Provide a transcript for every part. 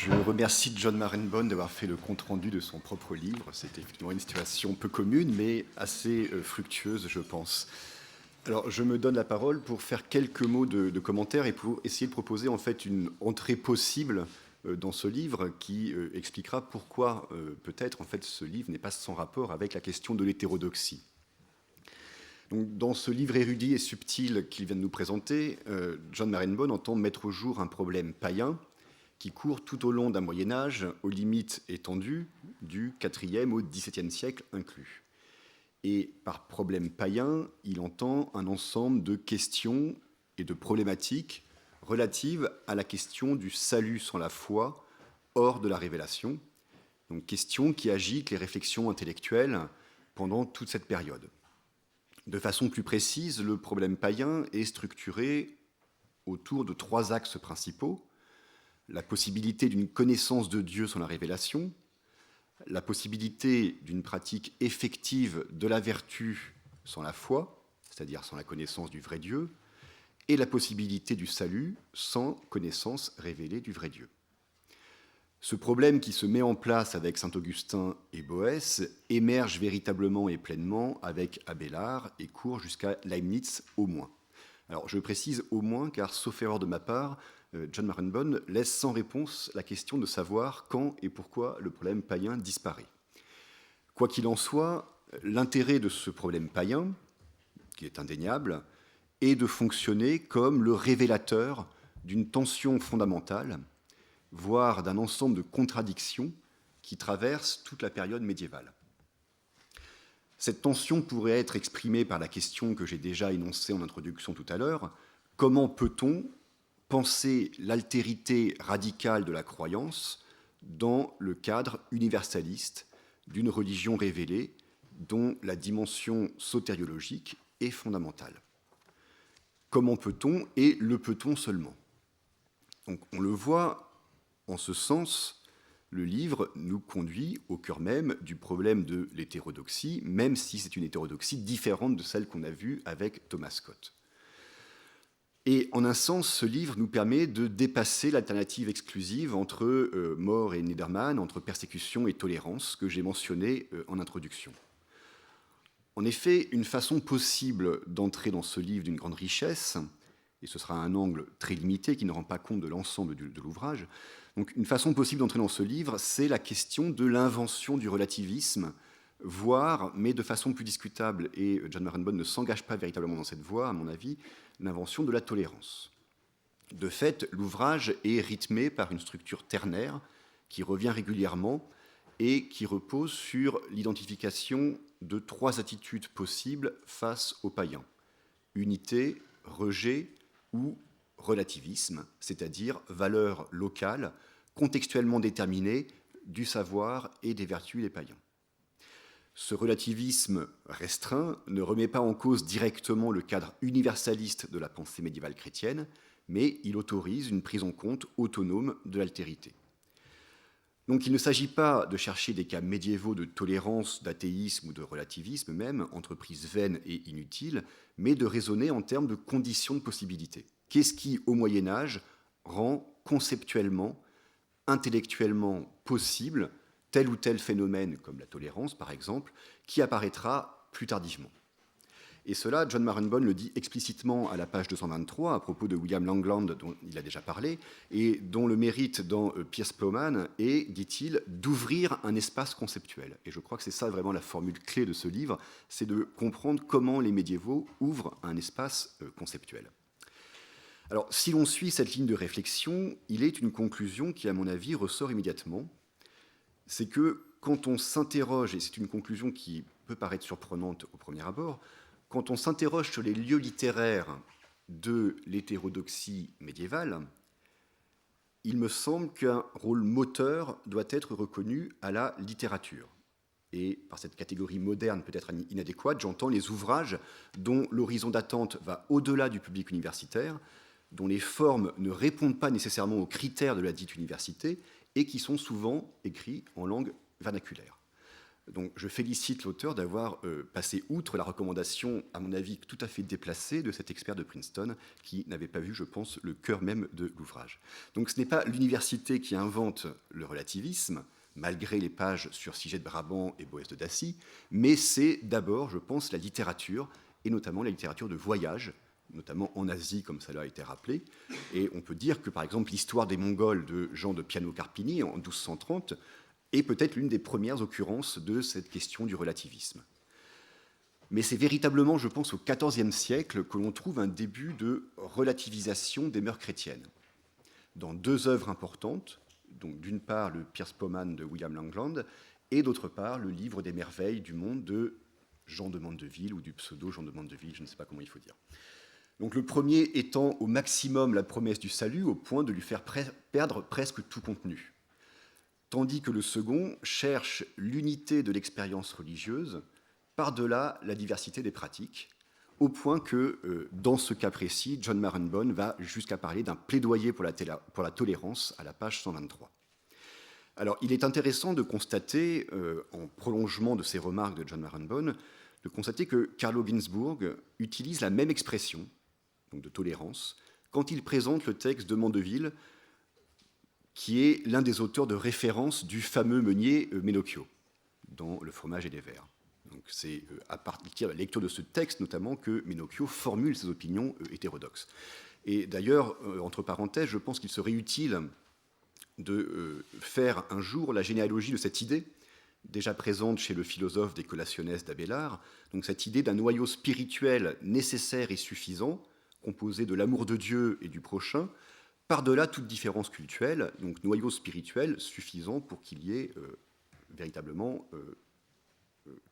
Je remercie John Marenbone d'avoir fait le compte-rendu de son propre livre. C'était effectivement une situation peu commune, mais assez fructueuse, je pense. Alors, je me donne la parole pour faire quelques mots de commentaires et pour essayer de proposer en fait une entrée possible dans ce livre qui expliquera pourquoi peut-être en fait ce livre n'est pas sans rapport avec la question de l'hétérodoxie. Donc, dans ce livre érudit et subtil qu'il vient de nous présenter, John Marenbone entend mettre au jour un problème païen qui court tout au long d'un Moyen-Âge aux limites étendues du IVe au XVIIe siècle inclus. Et par problème païen, il entend un ensemble de questions et de problématiques relatives à la question du salut sans la foi hors de la révélation, donc questions qui agitent les réflexions intellectuelles pendant toute cette période. De façon plus précise, le problème païen est structuré autour de trois axes principaux: la possibilité d'une connaissance de Dieu sans la révélation, la possibilité d'une pratique effective de la vertu sans la foi, c'est-à-dire sans la connaissance du vrai Dieu, et la possibilité du salut sans connaissance révélée du vrai Dieu. Ce problème qui se met en place avec saint Augustin et Boès émerge véritablement et pleinement avec Abélard et court jusqu'à Leibniz au moins. Alors je précise au moins car, sauf erreur de ma part, John Marenbone laisse sans réponse la question de savoir quand et pourquoi le problème païen disparaît. Quoi qu'il en soit, l'intérêt de ce problème païen, qui est indéniable, est de fonctionner comme le révélateur d'une tension fondamentale, voire d'un ensemble de contradictions qui traversent toute la période médiévale. Cette tension pourrait être exprimée par la question que j'ai déjà énoncée en introduction tout à l'heure: comment peut-on penser l'altérité radicale de la croyance dans le cadre universaliste d'une religion révélée dont la dimension sotériologique est fondamentale? Comment peut-on, et le peut-on seulement? Donc, on le voit, en ce sens, le livre nous conduit au cœur même du problème de l'hétérodoxie, même si c'est une hétérodoxie différente de celle qu'on a vue avec Thomas Scott. Et en un sens, ce livre nous permet de dépasser l'alternative exclusive entre More et Nederman, entre persécution et tolérance, que j'ai mentionné en introduction. En effet, une façon possible d'entrer dans ce livre d'une grande richesse, et ce sera un angle très limité qui ne rend pas compte de l'ensemble de l'ouvrage, donc une façon possible d'entrer dans ce livre, c'est la question de l'invention du relativisme, voire, mais de façon plus discutable, et John Marenbone ne s'engage pas véritablement dans cette voie, à mon avis, l'invention de la tolérance. De fait, l'ouvrage est rythmé par une structure ternaire qui revient régulièrement et qui repose sur l'identification de trois attitudes possibles face aux païens: unité, rejet ou relativisme, c'est-à-dire valeur locale, contextuellement déterminée du savoir et des vertus des païens. Ce relativisme restreint ne remet pas en cause directement le cadre universaliste de la pensée médiévale chrétienne, mais il autorise une prise en compte autonome de l'altérité. Donc il ne s'agit pas de chercher des cas médiévaux de tolérance, d'athéisme ou de relativisme même, entreprise vaine et inutile, mais de raisonner en termes de conditions de possibilité. Qu'est-ce qui, au Moyen-Âge, rend conceptuellement, intellectuellement possible tel ou tel phénomène, comme la tolérance par exemple, qui apparaîtra plus tardivement? Et cela, John Marenbone le dit explicitement à la page 223 à propos de William Langland, dont il a déjà parlé, et dont le mérite dans Piers Plowman est, dit-il, d'ouvrir un espace conceptuel. Et je crois que c'est ça vraiment la formule clé de ce livre, c'est de comprendre comment les médiévaux ouvrent un espace conceptuel. Alors, si l'on suit cette ligne de réflexion, il est une conclusion qui, à mon avis, ressort immédiatement. C'est que quand on s'interroge, et c'est une conclusion qui peut paraître surprenante au premier abord, quand on s'interroge sur les lieux littéraires de l'hétérodoxie médiévale, il me semble qu'un rôle moteur doit être reconnu à la littérature. Et par cette catégorie moderne peut-être inadéquate, j'entends les ouvrages dont l'horizon d'attente va au-delà du public universitaire, dont les formes ne répondent pas nécessairement aux critères de la dite université et qui sont souvent écrits en langue vernaculaire. Donc je félicite l'auteur d'avoir passé outre la recommandation, à mon avis, tout à fait déplacée de cet expert de Princeton qui n'avait pas vu, je pense, le cœur même de l'ouvrage. Donc ce n'est pas l'université qui invente le relativisme, malgré les pages sur Siget de Brabant et Boès de Dacy, mais c'est d'abord, je pense, la littérature, et notamment la littérature de voyage, notamment en Asie, comme cela a été rappelé. Et on peut dire que, par exemple, l'histoire des Mongols de Jean de Piano-Carpini en 1230 est peut-être l'une des premières occurrences de cette question du relativisme. Mais c'est véritablement, je pense, au XIVe siècle que l'on trouve un début de relativisation des mœurs chrétiennes. Dans deux œuvres importantes, donc d'une part le Piers Plowman de William Langland, et d'autre part le Livre des merveilles du monde de Jean de Mandeville, ou du pseudo Jean de Mandeville, je ne sais pas comment il faut dire. Donc le premier étant au maximum la promesse du salut, au point de lui faire perdre presque tout contenu. Tandis que le second cherche l'unité de l'expérience religieuse par-delà la diversité des pratiques, au point que, dans ce cas précis, John Marrenbone va jusqu'à parler d'un plaidoyer pour la tolérance à la page 123. Alors, il est intéressant de constater, en prolongement de ces remarques de John Marrenbone, de constater que Carlo Ginzburg utilise la même expression, donc de tolérance, quand il présente le texte de Mandeville, qui est l'un des auteurs de référence du fameux meunier Menocchio, dans Le fromage et les vers. Donc c'est à partir de la lecture de ce texte, notamment, que Menocchio formule ses opinions hétérodoxes. Et d'ailleurs, entre parenthèses, je pense qu'il serait utile de faire un jour la généalogie de cette idée, déjà présente chez le philosophe des Collationes d'Abélard, donc cette idée d'un noyau spirituel nécessaire et suffisant, composé de l'amour de Dieu et du prochain, par-delà toute différence cultuelle, donc noyau spirituel suffisant pour qu'il y ait véritablement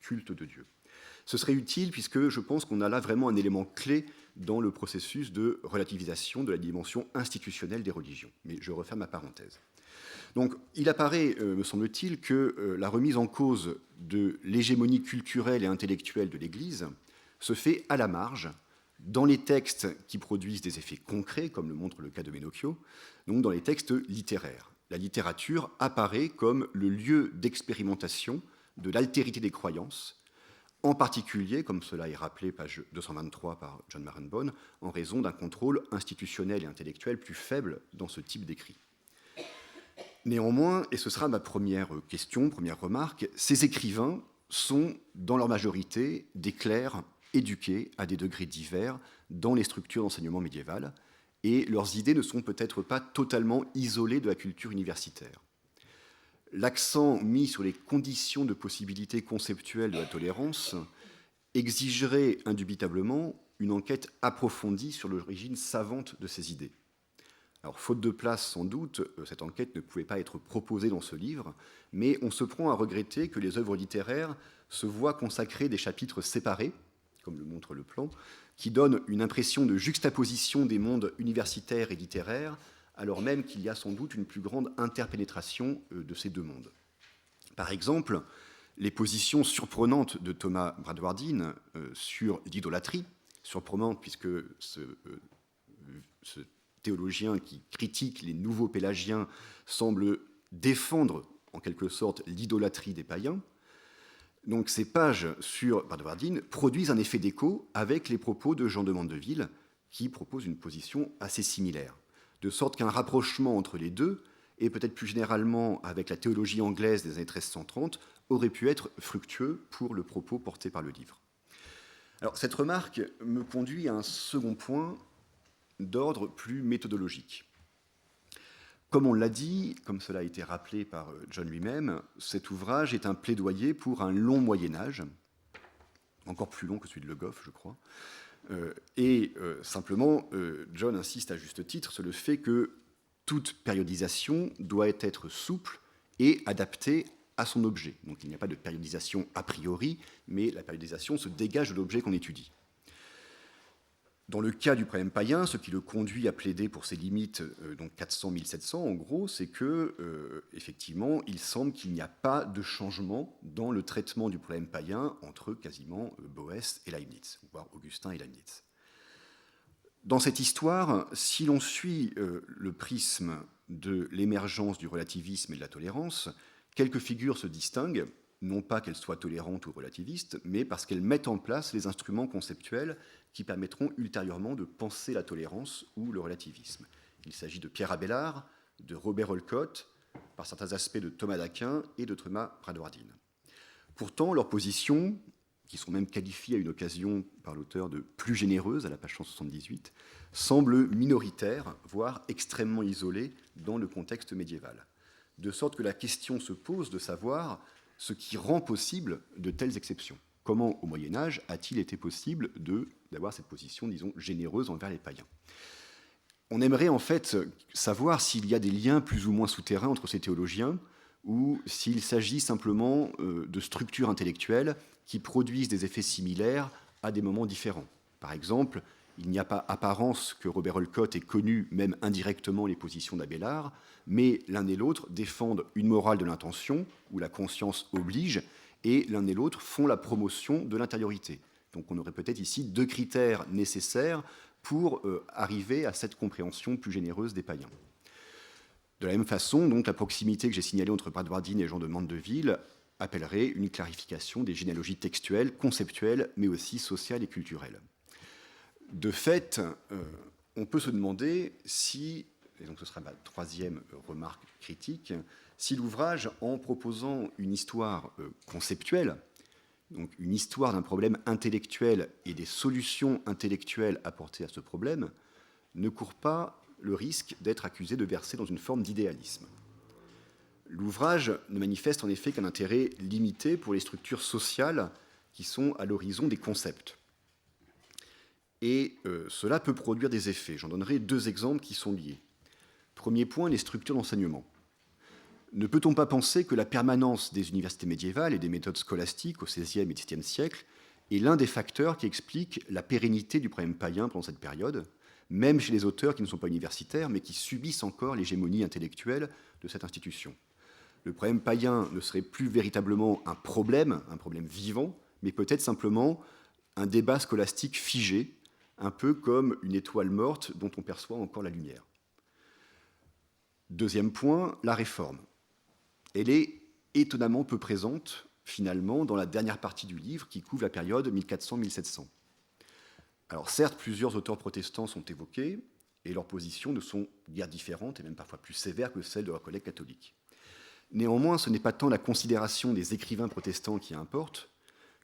culte de Dieu. Ce serait utile puisque je pense qu'on a là vraiment un élément clé dans le processus de relativisation de la dimension institutionnelle des religions. Mais je referme ma parenthèse. Donc il apparaît, me semble-t-il, que la remise en cause de l'hégémonie culturelle et intellectuelle de l'Église se fait à la marge, dans les textes qui produisent des effets concrets, comme le montre le cas de Menocchio, donc dans les textes littéraires. La littérature apparaît comme le lieu d'expérimentation de l'altérité des croyances, en particulier, comme cela est rappelé, page 223 par John Marrenbone, en raison d'un contrôle institutionnel et intellectuel plus faible dans ce type d'écrit. Néanmoins, et ce sera ma première question, première remarque, ces écrivains sont, dans leur majorité, des clercs éduqués à des degrés divers dans les structures d'enseignement médiéval, et leurs idées ne sont peut-être pas totalement isolées de la culture universitaire. L'accent mis sur les conditions de possibilité conceptuelle de la tolérance exigerait indubitablement une enquête approfondie sur l'origine savante de ces idées. Alors, faute de place, sans doute, cette enquête ne pouvait pas être proposée dans ce livre, mais on se prend à regretter que les œuvres littéraires se voient consacrer des chapitres séparés, comme le montre le plan, qui donnent une impression de juxtaposition des mondes universitaires et littéraires, alors même qu'il y a sans doute une plus grande interpénétration de ces deux mondes. Par exemple, les positions surprenantes de Thomas Bradwardine sur l'idolâtrie, surprenantes puisque ce théologien qui critique les nouveaux pélagiens semble défendre en quelque sorte l'idolâtrie des païens. Donc ces pages sur Bradwardine produisent un effet d'écho avec les propos de Jean de Mandeville, qui propose une position assez similaire, de sorte qu'un rapprochement entre les deux, et peut-être plus généralement avec la théologie anglaise des années 1330, aurait pu être fructueux pour le propos porté par le livre. Alors cette remarque me conduit à un second point d'ordre plus méthodologique. Comme on l'a dit, comme cela a été rappelé par John lui-même, cet ouvrage est un plaidoyer pour un long Moyen-Âge, encore plus long que celui de Le Goff, je crois. Simplement, John insiste à juste titre sur le fait que toute périodisation doit être souple et adaptée à son objet. Donc il n'y a pas de périodisation a priori, mais la périodisation se dégage de l'objet qu'on étudie. Dans le cas du problème païen, ce qui le conduit à plaider pour ses limites, donc 400-1700 en gros, c'est que, effectivement, il semble qu'il n'y a pas de changement dans le traitement du problème païen entre quasiment Boès et Leibniz, voire Augustin et Leibniz. Dans cette histoire, si l'on suit le prisme de l'émergence du relativisme et de la tolérance, quelques figures se distinguent, non pas qu'elles soient tolérantes ou relativistes, mais parce qu'elles mettent en place les instruments conceptuels qui permettront ultérieurement de penser la tolérance ou le relativisme. Il s'agit de Pierre Abélard, de Robert Olcott, par certains aspects de Thomas d'Aquin et de Thomas Bradwardine. Pourtant, leurs positions, qui sont même qualifiées à une occasion par l'auteur de plus généreuses à la page 178, semblent minoritaires, voire extrêmement isolées dans le contexte médiéval. De sorte que la question se pose de savoir ce qui rend possible de telles exceptions. Comment, au Moyen-Âge, a-t-il été possible d'avoir cette position, disons, généreuse envers les païens ? On aimerait en fait savoir s'il y a des liens plus ou moins souterrains entre ces théologiens ou s'il s'agit simplement de structures intellectuelles qui produisent des effets similaires à des moments différents. Par exemple, il n'y a pas apparence que Robert Olcott ait connu, même indirectement, les positions d'Abélard, mais l'un et l'autre défendent une morale de l'intention, où la conscience oblige, et l'un et l'autre font la promotion de l'intériorité. Donc on aurait peut-être ici deux critères nécessaires pour arriver à cette compréhension plus généreuse des païens. De la même façon, donc, la proximité que j'ai signalée entre Bradwardine et Jean de Mandeville appellerait une clarification des généalogies textuelles, conceptuelles, mais aussi sociales et culturelles. De fait, on peut se demander si, et donc ce sera ma troisième remarque critique, si l'ouvrage, en proposant une histoire conceptuelle, donc une histoire d'un problème intellectuel et des solutions intellectuelles apportées à ce problème, ne court pas le risque d'être accusé de verser dans une forme d'idéalisme. L'ouvrage ne manifeste en effet qu'un intérêt limité pour les structures sociales qui sont à l'horizon des concepts. Et cela peut produire des effets. J'en donnerai deux exemples qui sont liés. Premier point, les structures d'enseignement. Ne peut-on pas penser que la permanence des universités médiévales et des méthodes scolastiques au XVIe et XVIIe siècle est l'un des facteurs qui explique la pérennité du problème païen pendant cette période, même chez les auteurs qui ne sont pas universitaires, mais qui subissent encore l'hégémonie intellectuelle de cette institution. Le problème païen ne serait plus véritablement un problème vivant, mais peut-être simplement un débat scolastique figé, un peu comme une étoile morte dont on perçoit encore la lumière. Deuxième point, la réforme. Elle est étonnamment peu présente, finalement, dans la dernière partie du livre qui couvre la période 1400-1700. Alors certes, plusieurs auteurs protestants sont évoqués, et leurs positions ne sont guère différentes, et même parfois plus sévères que celles de leurs collègues catholiques. Néanmoins, ce n'est pas tant la considération des écrivains protestants qui importe,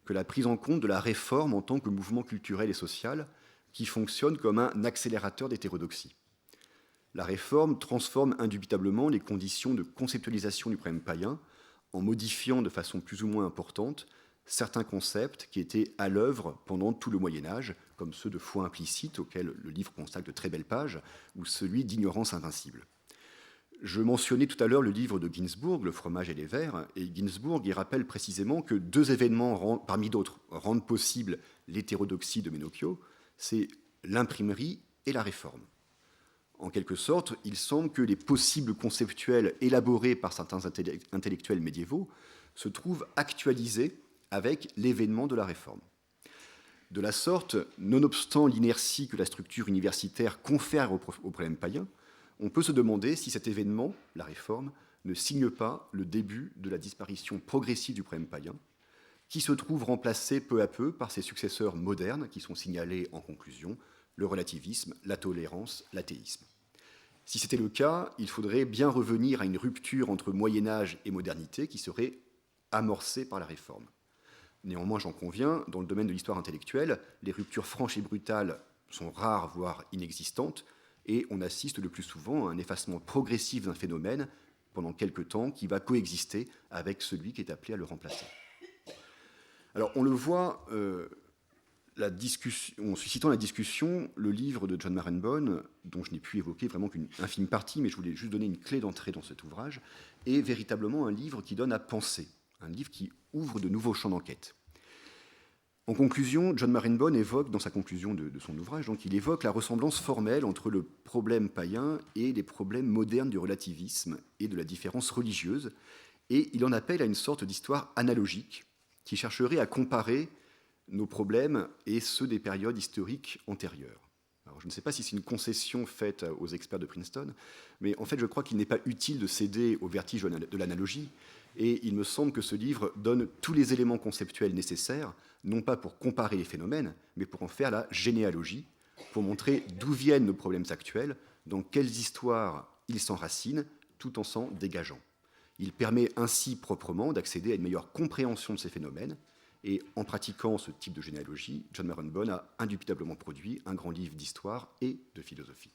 que la prise en compte de la réforme en tant que mouvement culturel et social qui fonctionne comme un accélérateur d'hétérodoxie. La réforme transforme indubitablement les conditions de conceptualisation du problème païen en modifiant de façon plus ou moins importante certains concepts qui étaient à l'œuvre pendant tout le Moyen-Âge, comme ceux de foi implicite, auxquels le livre consacre de très belles pages, ou celui d'ignorance invincible. Je mentionnais tout à l'heure le livre de Ginsburg, Le fromage et les vers, et Ginsburg y rappelle précisément que deux événements, parmi d'autres, rendent possible l'hétérodoxie de Menocchio, c'est l'imprimerie et la réforme. En quelque sorte, il semble que les possibles conceptuels élaborés par certains intellectuels médiévaux se trouvent actualisés avec l'événement de la réforme. De la sorte, nonobstant l'inertie que la structure universitaire confère au problème païen, on peut se demander si cet événement, la réforme, ne signe pas le début de la disparition progressive du problème païen, qui se trouve remplacé peu à peu par ses successeurs modernes, qui sont signalés en conclusion, le relativisme, la tolérance, l'athéisme. Si c'était le cas, il faudrait bien revenir à une rupture entre Moyen-Âge et modernité qui serait amorcée par la réforme. Néanmoins, j'en conviens, dans le domaine de l'histoire intellectuelle, les ruptures franches et brutales sont rares, voire inexistantes, et on assiste le plus souvent à un effacement progressif d'un phénomène pendant quelque temps qui va coexister avec celui qui est appelé à le remplacer. Alors, on le voit, en suscitant la discussion, le livre de John Marenbone, dont je n'ai pu évoquer vraiment qu'une infime partie, mais je voulais juste donner une clé d'entrée dans cet ouvrage, est véritablement un livre qui donne à penser, un livre qui ouvre de nouveaux champs d'enquête. En conclusion, John Marenbone évoque, dans sa conclusion de son ouvrage, donc, il évoque la ressemblance formelle entre le problème païen et les problèmes modernes du relativisme et de la différence religieuse, et il en appelle à une sorte d'histoire analogique qui chercherait à comparer nos problèmes et ceux des périodes historiques antérieures. Alors, Alors, je ne sais pas si c'est une concession faite aux experts de Princeton, mais en fait, je crois qu'il n'est pas utile de céder au vertige de l'analogie. Et il me semble que ce livre donne tous les éléments conceptuels nécessaires, non pas pour comparer les phénomènes, mais pour en faire la généalogie, pour montrer d'où viennent nos problèmes actuels, dans quelles histoires ils s'enracinent, tout en s'en dégageant. Il permet ainsi proprement d'accéder à une meilleure compréhension de ces phénomènes. Et en pratiquant ce type de généalogie, John Barenboim a indubitablement produit un grand livre d'histoire et de philosophie.